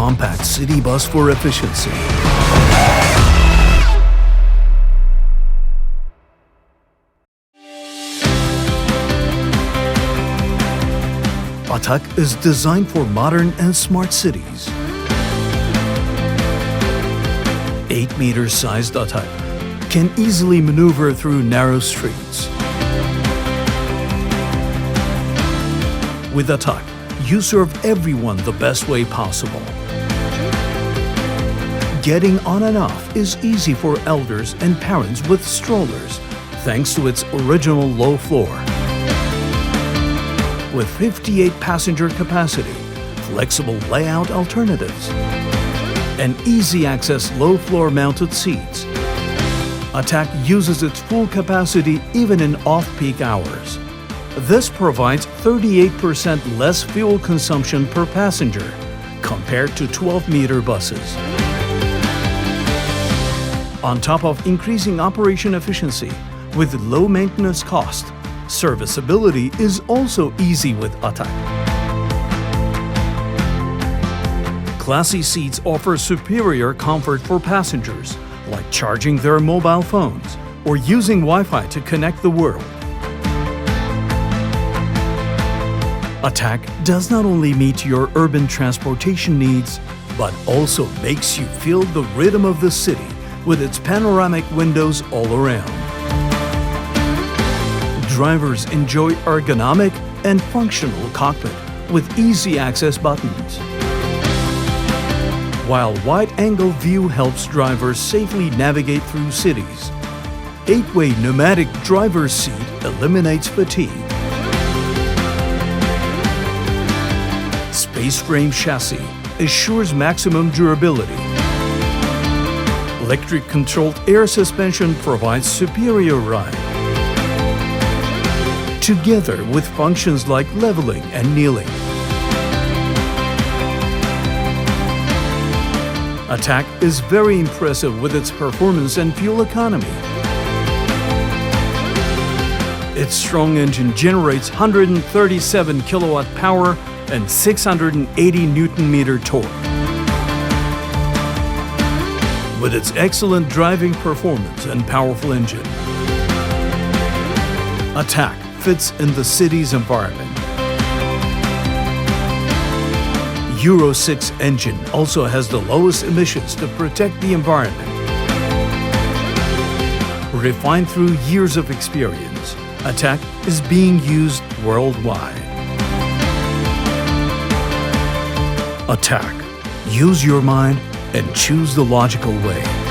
compact city bus for efficiency. Atak is designed for modern and smart cities. 8-meter sized Atak can easily maneuver through narrow streets. With Atak, you serve everyone the best way possible. Getting on and off is easy for elders and parents with strollers, thanks to its original low floor. With 58 passenger capacity, flexible layout alternatives, and easy access low floor mounted seats, Atak uses its full capacity even in off-peak hours. This provides 38% less fuel consumption per passenger compared to 12-meter buses. On top of increasing operation efficiency with low maintenance cost, serviceability is also easy with Atak. Classy seats offer superior comfort for passengers, like charging their mobile phones or using Wi-Fi to connect the world. Atak does not only meet your urban transportation needs, but also makes you feel the rhythm of the city with its panoramic windows all around. Drivers enjoy ergonomic and functional cockpit with easy access buttons, while wide-angle view helps drivers safely navigate through cities. 8-way pneumatic driver's seat eliminates fatigue. Space frame chassis assures maximum durability. Electric-controlled air suspension provides superior ride. Together with functions like leveling and kneeling. Atak is very impressive with its performance and fuel economy. Its strong engine generates 137 kilowatt power and 680 Newton-meter torque. With its excellent driving performance and powerful engine, Atak fits in the city's environment. Euro 6 engine also has the lowest emissions to protect the environment. Refined through years of experience, Atak is being used worldwide. Atak. Use your mind and choose the logical way.